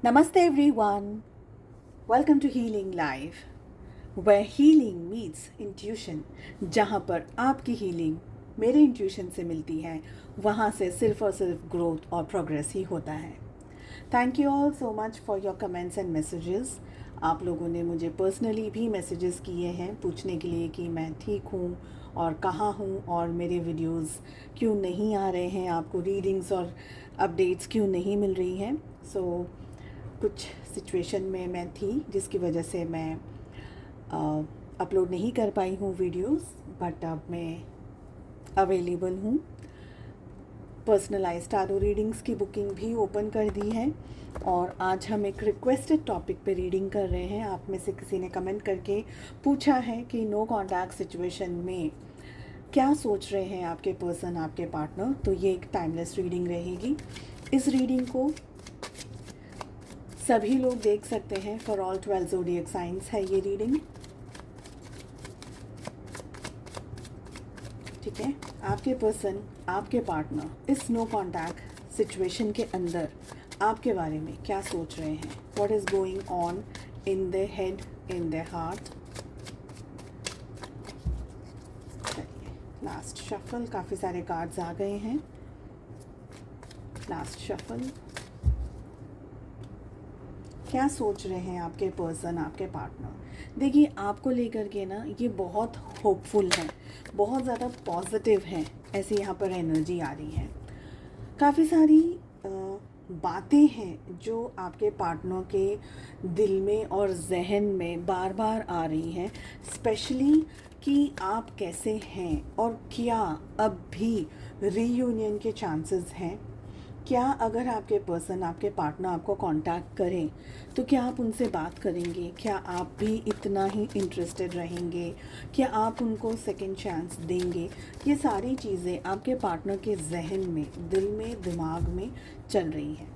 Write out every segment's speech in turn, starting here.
Namaste everyone. Welcome to Healing Live, where healing meets intuition. जहाँ पर आपकी healing मेरे इंट्यूशन से मिलती है, वहाँ से सिर्फ और सिर्फ ग्रोथ और प्रोग्रेस ही होता है. Thank you all so much for your comments and messages. आप लोगों ने मुझे पर्सनली भी मैसेजेस किए हैं पूछने के लिए कि मैं ठीक हूँ और कहाँ हूँ और मेरे वीडियोस क्यों नहीं आ रहे हैं, आपको रीडिंग्स और अपडेट्स क्यों नहीं मिल रही हैं. सो कुछ सिचुएशन में मैं थी जिसकी वजह से मैं अपलोड नहीं कर पाई हूँ वीडियोस, बट अब मैं अवेलेबल हूँ. पर्सनलाइज्ड टैरो रीडिंग्स की बुकिंग भी ओपन कर दी है और आज हम एक रिक्वेस्टेड टॉपिक पे रीडिंग कर रहे हैं. आप में से किसी ने कमेंट करके पूछा है कि नो कॉन्टैक्ट सिचुएशन में क्या सोच रहे हैं आपके पर्सन, आपके पार्टनर. तो ये एक टाइमलेस रीडिंग रहेगी. इस रीडिंग को सभी लोग देख सकते हैं. फॉर ऑल 12 ज़ोडिएक साइंस है ये रीडिंग. ठीक है, आपके पर्सन, आपके पार्टनर इस नो कॉन्टैक्ट सिचुएशन के अंदर आपके बारे में क्या सोच रहे हैं. What is going on in the head, in the heart. Last shuffle, काफ़ी सारे कार्ड्स आ गए हैं. लास्ट शफल, क्या सोच रहे हैं आपके पर्सन, आपके पार्टनर. देखिए, आपको लेकर के ना ये बहुत होपफुल है, बहुत ज़्यादा पॉजिटिव है. ऐसी यहाँ पर एनर्जी आ रही है. काफ़ी सारी बातें हैं जो आपके पार्टनर के दिल में और जहन में बार बार आ रही हैं. स्पेशली कि आप कैसे हैं और क्या अब भी रीयूनियन के चांसेस हैं. क्या अगर आपके पर्सन, आपके पार्टनर आपको कांटेक्ट करें तो क्या आप उनसे बात करेंगे. क्या आप भी इतना ही इंटरेस्टेड रहेंगे. क्या आप उनको सेकंड चांस देंगे. ये सारी चीज़ें आपके पार्टनर के जहन में, दिल में, दिमाग में चल रही हैं.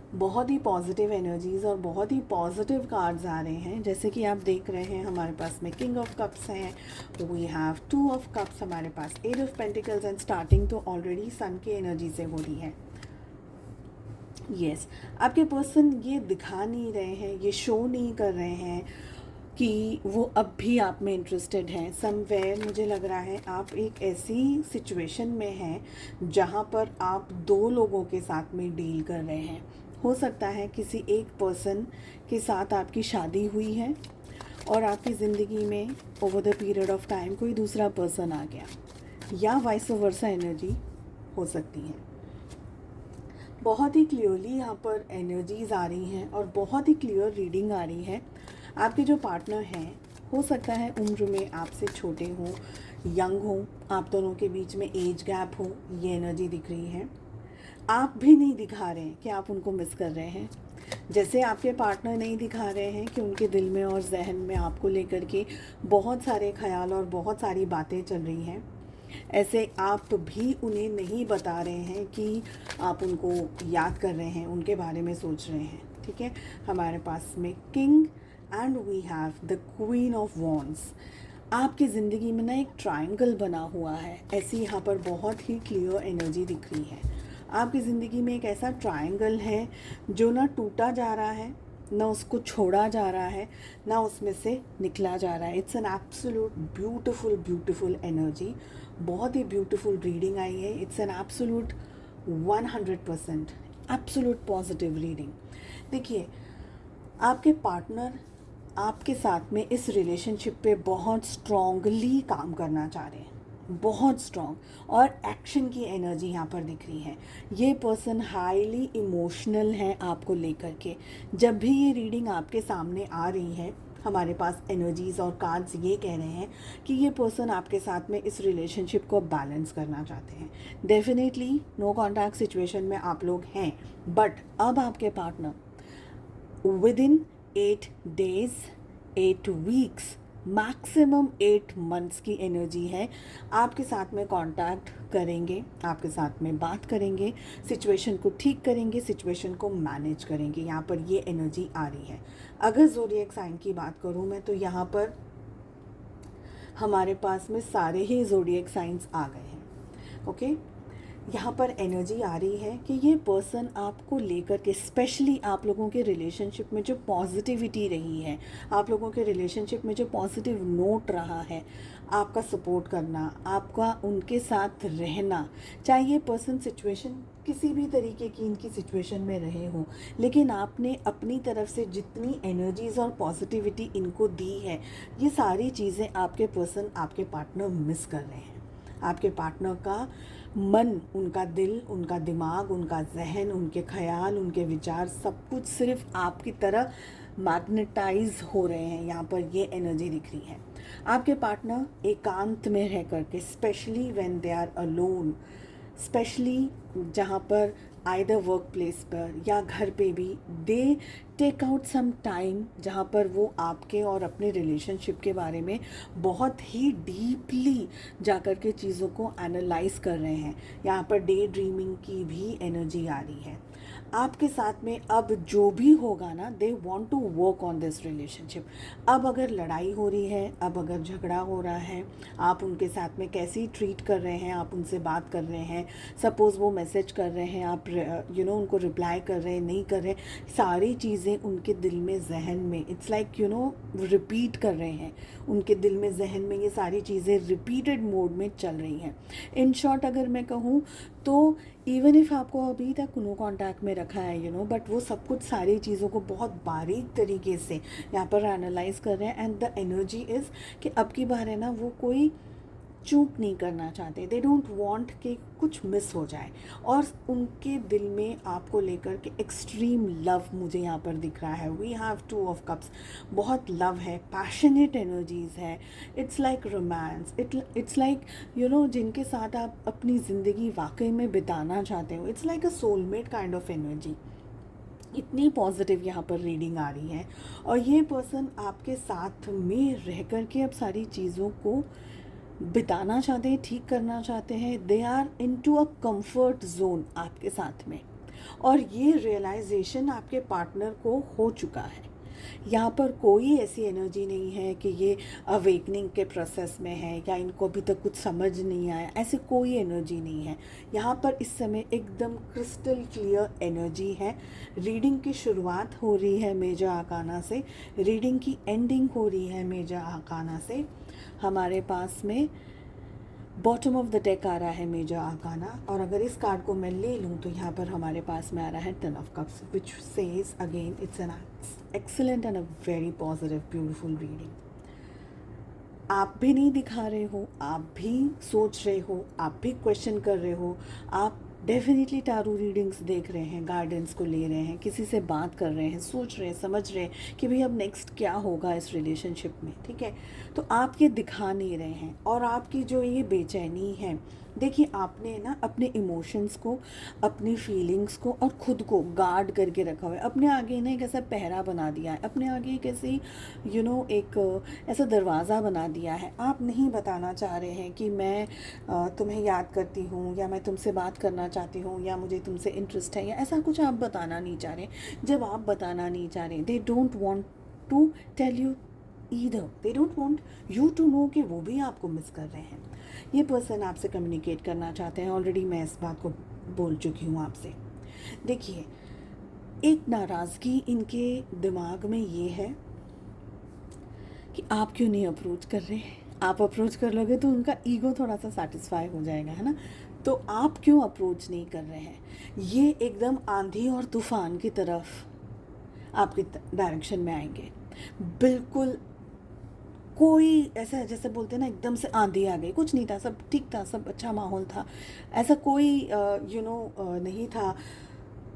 बहुत ही पॉजिटिव एनर्जीज़ और बहुत ही पॉजिटिव कार्ड्स आ रहे हैं. जैसे कि आप देख रहे हैं हमारे पास में किंग ऑफ कप्स हैं, वी हैव 2 ऑफ कप्स, हमारे पास 8 ऑफ पेंटिकल्स एंड स्टार्टिंग तो ऑलरेडी सन की एनर्जी से हो रही है. यस, आपके पर्सन ये दिखा नहीं रहे हैं, ये शो नहीं कर रहे हैं कि वो अब भी आप में इंटरेस्टेड हैं. समवेयर मुझे लग रहा है आप एक ऐसी सिचुएशन में हैं जहाँ पर आप 2 लोगों के साथ में डील कर रहे हैं. हो सकता है किसी एक पर्सन के साथ आपकी शादी हुई है और आपकी ज़िंदगी में over the period of time कोई दूसरा पर्सन आ गया, या वाइस वर्सा एनर्जी हो सकती है. बहुत ही क्लियरली यहाँ पर एनर्जीज़ आ रही हैं और बहुत ही क्लियर रीडिंग आ रही है. आपके जो पार्टनर हैं, हो सकता है उम्र में आपसे छोटे हों, यंग हों, आप दोनों के बीच में एज गैप हो. ये एनर्जी दिख रही है. आप भी नहीं दिखा रहे हैं कि आप उनको मिस कर रहे हैं. जैसे आपके पार्टनर नहीं दिखा रहे हैं कि उनके दिल में और जहन में आपको लेकर के बहुत सारे ख्याल और बहुत सारी बातें चल रही हैं, ऐसे आप भी उन्हें नहीं बता रहे हैं कि आप उनको याद कर रहे हैं, उनके बारे में सोच रहे हैं. ठीक है, हमारे पास में king and we have the queen of wands. आपकी ज़िंदगी में ना एक ट्रायंगल बना हुआ है, ऐसी यहाँ पर बहुत ही क्लियर एनर्जी दिख रही है. आपकी ज़िंदगी में एक ऐसा ट्रायंगल है जो ना टूटा जा रहा है, ना उसको छोड़ा जा रहा है, ना उसमें से निकला जा रहा है. It's an absolute beautiful beautiful energy. बहुत ही ब्यूटिफुल रीडिंग आई है. It's an absolute 100% absolute positive reading. देखिए, आपके पार्टनर आपके साथ में इस रिलेशनशिप पे बहुत स्ट्रॉन्गली काम करना चाह रहे हैं, बहुत स्ट्रॉन्ग, और एक्शन की एनर्जी यहाँ पर दिख रही है. ये पर्सन हाईली इमोशनल है आपको लेकर के. जब भी ये रीडिंग आपके सामने आ रही है, हमारे पास एनर्जीज़ और कार्ड्स ये कह रहे हैं कि ये पर्सन आपके साथ में इस रिलेशनशिप को बैलेंस करना चाहते हैं. डेफिनेटली नो कॉन्टैक्ट सिचुएशन में आप लोग हैं, बट अब आपके partner with in 8 days, 8 weeks, maximum 8 months की एनर्जी है. आपके साथ में कांटेक्ट करेंगे, आपके साथ में बात करेंगे, सिचुएशन को ठीक करेंगे, सिचुएशन को मैनेज करेंगे. यहाँ पर ये एनर्जी आ रही है. अगर ज़ोडिएक साइन की बात करूँ मैं, तो यहाँ पर हमारे पास में सारे ही ज़ोडिएक साइंस आ गए हैं. ओके, यहाँ पर एनर्जी आ रही है कि ये पर्सन आपको लेकर के, स्पेशली आप लोगों के रिलेशनशिप में जो पॉजिटिविटी रही है, आप लोगों के रिलेशनशिप में जो पॉजिटिव नोट रहा है, आपका सपोर्ट करना, आपका उनके साथ रहना, चाहे ये पर्सन सिचुएशन किसी भी तरीके की इनकी सिचुएशन में रहे हों, लेकिन आपने अपनी तरफ से जितनी एनर्जीज़ और पॉजिटिविटी इनको दी है, ये सारी चीज़ें आपके पर्सन, आपके पार्टनर मिस कर रहे हैं। आपके पार्टनर का मन, उनका दिल, उनका दिमाग, उनका जहन, उनके ख्याल, उनके विचार, सब कुछ सिर्फ आपकी तरह मैग्नेटाइज हो रहे हैं। यहाँ पर ये एनर्जी दिख रही है। आपके पार्टनर एकांत में रह करके, specially when they are alone, specially जहाँ पर आइदर वर्क प्लेस पर या घर पे भी, they take out some time जहाँ पर वो आपके और अपने रिलेशनशिप के बारे में बहुत ही डीपली जाकर के चीज़ों को एनालाइज कर रहे हैं। यहाँ पर डे ड्रीमिंग की भी एनर्जी आ रही है। आपके साथ में अब जो भी होगा ना, they want to work on this relationship. अब अगर लड़ाई हो रही है, अब अगर झगड़ा हो रहा है, आप उनके साथ में कैसी ट्रीट कर रहे हैं, आप उनसे बात कर रहे हैं, सपोज़ वो मैसेज कर रहे हैं, आप उनको रिप्लाई कर रहे हैं, नहीं कर रहे, सारी चीज़ें उनके दिल में, जहन में, इट्स लाइक रिपीट कर रहे हैं। उनके दिल में, जहन में ये सारी चीज़ें रिपीटेड मोड में चल रही हैं। इन शॉर्ट अगर मैं कहूँ तो इवन इफ़ आपको अभी तक नो कांटेक्ट में रखा है बट वो सब कुछ, सारी चीज़ों को बहुत बारीक तरीके से यहाँ पर एनालाइज कर रहे हैं। एंड द एनर्जी इज़ कि अब की बार है ना, वो कोई चूक नहीं करना चाहते। दे डोंट वांट कि कुछ मिस हो जाए। और उनके दिल में आपको लेकर के एक्सट्रीम लव मुझे यहाँ पर दिख रहा है। वी हैव 2 ऑफ कप्स, बहुत लव है, पैशनेट एनर्जीज़ है। It's like romance, it's like जिनके साथ आप अपनी ज़िंदगी वाकई में बिताना चाहते हो। It's like a soulmate kind of energy. इतनी पॉजिटिव यहाँ पर रीडिंग आ रही है। और ये पर्सन आपके साथ में रह कर के अब सारी चीज़ों को बिताना चाहते हैं, ठीक करना चाहते हैं। They are into a comfort zone आपके साथ में। और ये रियलाइजेशन आपके पार्टनर को हो चुका है। यहाँ पर कोई ऐसी एनर्जी नहीं है कि ये अवेकनिंग के प्रोसेस में है या इनको अभी तक कुछ समझ नहीं आया, ऐसी कोई एनर्जी नहीं है। यहाँ पर इस समय एकदम क्रिस्टल क्लियर एनर्जी है। रीडिंग की शुरुआत हो रही है मेजर आर्काना से, रीडिंग की एंडिंग हो रही है मेजर आर्काना से। हमारे पास में बॉटम ऑफ द डेक आ रहा है मेजर आर्काना। और अगर इस कार्ड को मैं ले लूँ तो यहाँ पर हमारे पास में आ रहा है 10 of cups, which says again it's an excellent and a very positive beautiful reading. आप भी नहीं दिखा रहे हो, आप भी सोच रहे हो, आप भी क्वेश्चन कर रहे हो, आप डेफिनेटली टारो रीडिंग्स देख रहे हैं, गाइडेंस को ले रहे हैं, किसी से बात कर रहे हैं, सोच रहे हैं, समझ रहे हैं कि भाई अब नेक्स्ट क्या होगा इस रिलेशनशिप में, ठीक है। तो आप ये दिखा नहीं रहे हैं। और आपकी जो ये बेचैनी है, देखिए आपने ना अपने इमोशंस को, अपनी फीलिंग्स को और ख़ुद को गार्ड करके रखा हुआ है। अपने आगे ना एक ऐसा पहरा बना दिया है, अपने आगे एक ऐसी एक ऐसा दरवाज़ा बना दिया है। आप नहीं बताना चाह रहे हैं कि मैं तुम्हें याद करती हूँ, या मैं तुमसे बात करना चाहती हूँ, या मुझे तुमसे इंटरेस्ट है, या ऐसा कुछ आप बताना नहीं चाह रहे। जब आप बताना नहीं चाह रहे, they don't want to tell you either, they don't want you to know कि वो भी आपको मिस कर रहे हैं। ये पर्सन आपसे कम्युनिकेट करना चाहते हैं। ऑलरेडी मैं इस बात को बोल चुकी हूँ आपसे। देखिए, एक नाराज़गी इनके दिमाग में ये है कि आप क्यों नहीं अप्रोच कर रहे। आप अप्रोच कर लोगे तो उनका ईगो थोड़ा सा सेटिस्फाई हो जाएगा, है ना। तो आप क्यों अप्रोच नहीं कर रहे हैं। ये एकदम आंधी और तूफान की तरफ आपकी डायरेक्शन में आएंगे। बिल्कुल कोई ऐसा, जैसे बोलते हैं ना, एकदम से आंधी आ गई, कुछ नहीं था, सब ठीक था, सब अच्छा माहौल था, ऐसा कोई नहीं था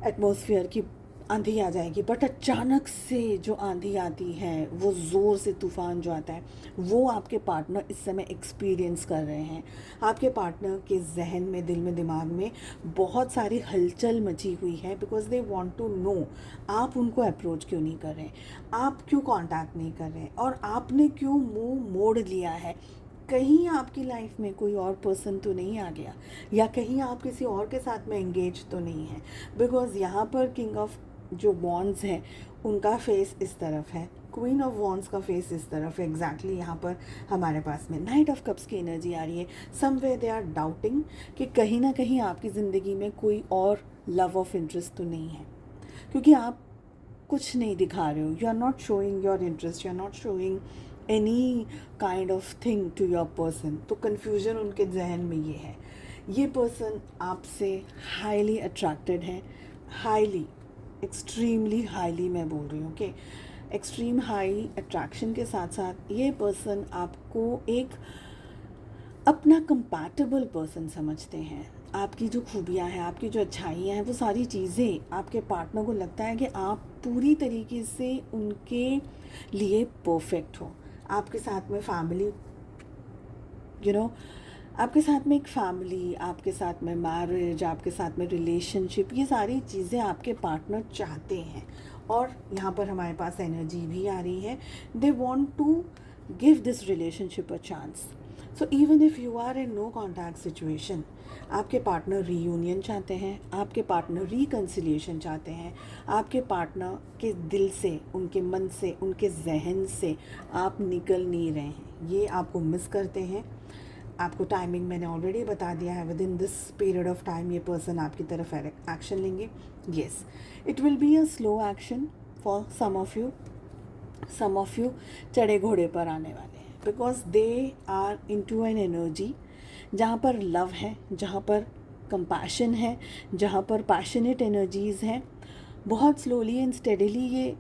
एटमॉस्फेयर की आंधी आ जाएगी। बट अचानक से जो आंधी आती है, वो ज़ोर से तूफ़ान जो आता है, वो आपके पार्टनर इस समय एक्सपीरियंस कर रहे हैं। आपके पार्टनर के जहन में, दिल में, दिमाग में बहुत सारी हलचल मची हुई है। Because they want to know आप उनको अप्रोच क्यों नहीं कर रहे, आप क्यों कांटेक्ट नहीं कर रहे, और आपने क्यों मुंह मोड़ लिया है। कहीं आपकी लाइफ में कोई और पर्सन तो नहीं आ गया, या कहीं आप किसी और के साथ में एंगेज तो नहीं है। बिकॉज यहाँ पर किंग ऑफ जो वॉन्ड्स है उनका फेस इस तरफ है, क्वीन ऑफ वॉन्ड्स का फेस इस तरफ है। एग्जैक्टली यहाँ पर हमारे पास में नाइट ऑफ कप्स की एनर्जी आ रही है। समवेयर दे आर डाउटिंग कि कहीं ना कहीं आपकी ज़िंदगी में कोई और लव ऑफ इंटरेस्ट तो नहीं है, क्योंकि आप कुछ नहीं दिखा रहे हो। You are not showing your interest, you are not showing any kind of thing to your person. तो कन्फ्यूजन उनके जहन में ये है। ये पर्सन आपसे हाईली अट्रैक्टेड है, हाईली, एक्सट्रीमली हाईली मैं बोल रही हूँ कि एक्सट्रीम हाई अट्रैक्शन के साथ साथ ये पर्सन आपको एक अपना कंपैटिबल पर्सन समझते हैं। आपकी जो खूबियाँ हैं, आपकी जो अच्छाइयाँ हैं, वो सारी चीज़ें आपके पार्टनर को लगता है कि आप पूरी तरीके से उनके लिए परफेक्ट हो। आपके साथ में फैमिली, आपके साथ में एक फैमिली, आपके साथ में मैरिज, आपके साथ में रिलेशनशिप, ये सारी चीज़ें आपके पार्टनर चाहते हैं। और यहाँ पर हमारे पास एनर्जी भी आ रही है, they want to give this relationship a chance. So even if you are in no contact situation, आपके पार्टनर रीयूनियन चाहते हैं, आपके पार्टनर रिकन्सिलिएशन चाहते हैं, आपके पार्टनर के दिल से, उनके मन से, उनके जहन से आप निकल नहीं रहे हैं, ये आपको मिस करते हैं। आपको टाइमिंग मैंने ऑलरेडी बता दिया है, within this period of time ये पर्सन आपकी तरफ एक्शन लेंगे। Yes, it will be a slow action for some of you चढ़े घोड़े पर आने वाले हैं, because they are into an energy जहाँ पर लव है, जहाँ पर कंपैशन है, जहाँ पर पैशनेट एनर्जीज़ हैं। बहुत स्लोली एंड स्टेडीली ये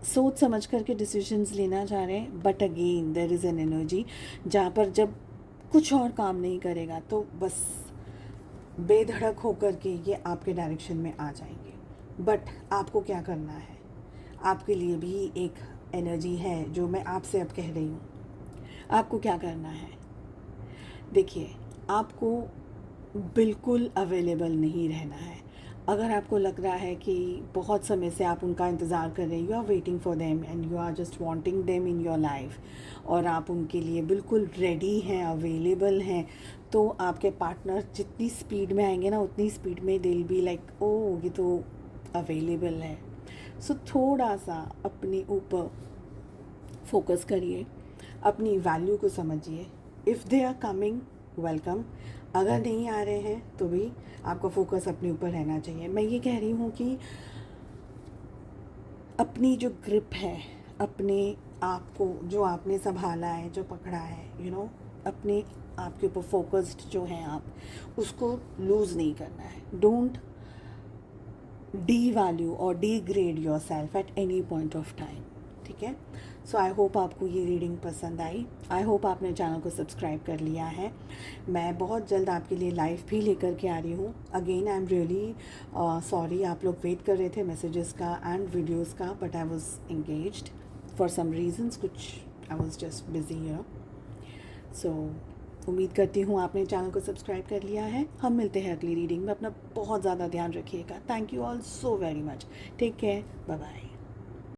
सोच समझ करके डिसीजंस लेना चाह रहे हैं, but again there is an energy जहाँ पर जब कुछ और काम नहीं करेगा तो बस बेधड़क होकर के ये आपके डायरेक्शन में आ जाएंगे। बट आपको क्या करना है, आपके लिए भी एक एनर्जी है जो मैं आपसे अब कह रही हूँ। आपको क्या करना है, देखिए, आपको बिल्कुल अवेलेबल नहीं रहना है। अगर आपको लग रहा है कि बहुत समय से आप उनका इंतज़ार कर रहे हैं, you are waiting for them and you are just wanting them in your life, और आप उनके लिए बिल्कुल रेडी हैं, अवेलेबल हैं, तो आपके पार्टनर जितनी स्पीड में आएंगे ना, उतनी स्पीड में दे विल बी लाइक, ओह ये तो अवेलेबल है। सो थोड़ा सा अपने ऊपर फोकस करिए, अपनी वैल्यू को समझिए। If they are coming, welcome. अगर नहीं आ रहे हैं तो भी आपका फोकस अपने ऊपर रहना चाहिए। मैं ये कह रही हूँ कि अपनी जो ग्रिप है, अपने आप को जो आपने संभाला है, जो पकड़ा है, अपने आप के ऊपर फोकस्ड जो है आप, उसको लूज़ नहीं करना है। डोंट डी वैल्यू और D grade your self at any point of time, ठीक है। सो आई होप आपको ये रीडिंग पसंद आई। आई होप आपने चैनल को सब्सक्राइब कर लिया है। मैं बहुत जल्द आपके लिए लाइव भी लेकर के आ रही हूँ। Again I am really sorry, आप लोग वेट कर रहे थे मैसेजेस का एंड वीडियोस का, but I was engaged for some reasons, कुछ I was just busy. So उम्मीद करती हूँ आपने चैनल को सब्सक्राइब कर लिया है। हम मिलते हैं अगली रीडिंग में। अपना बहुत ज़्यादा ध्यान रखिएगा। Thank you all so very much. Take care, bye bye.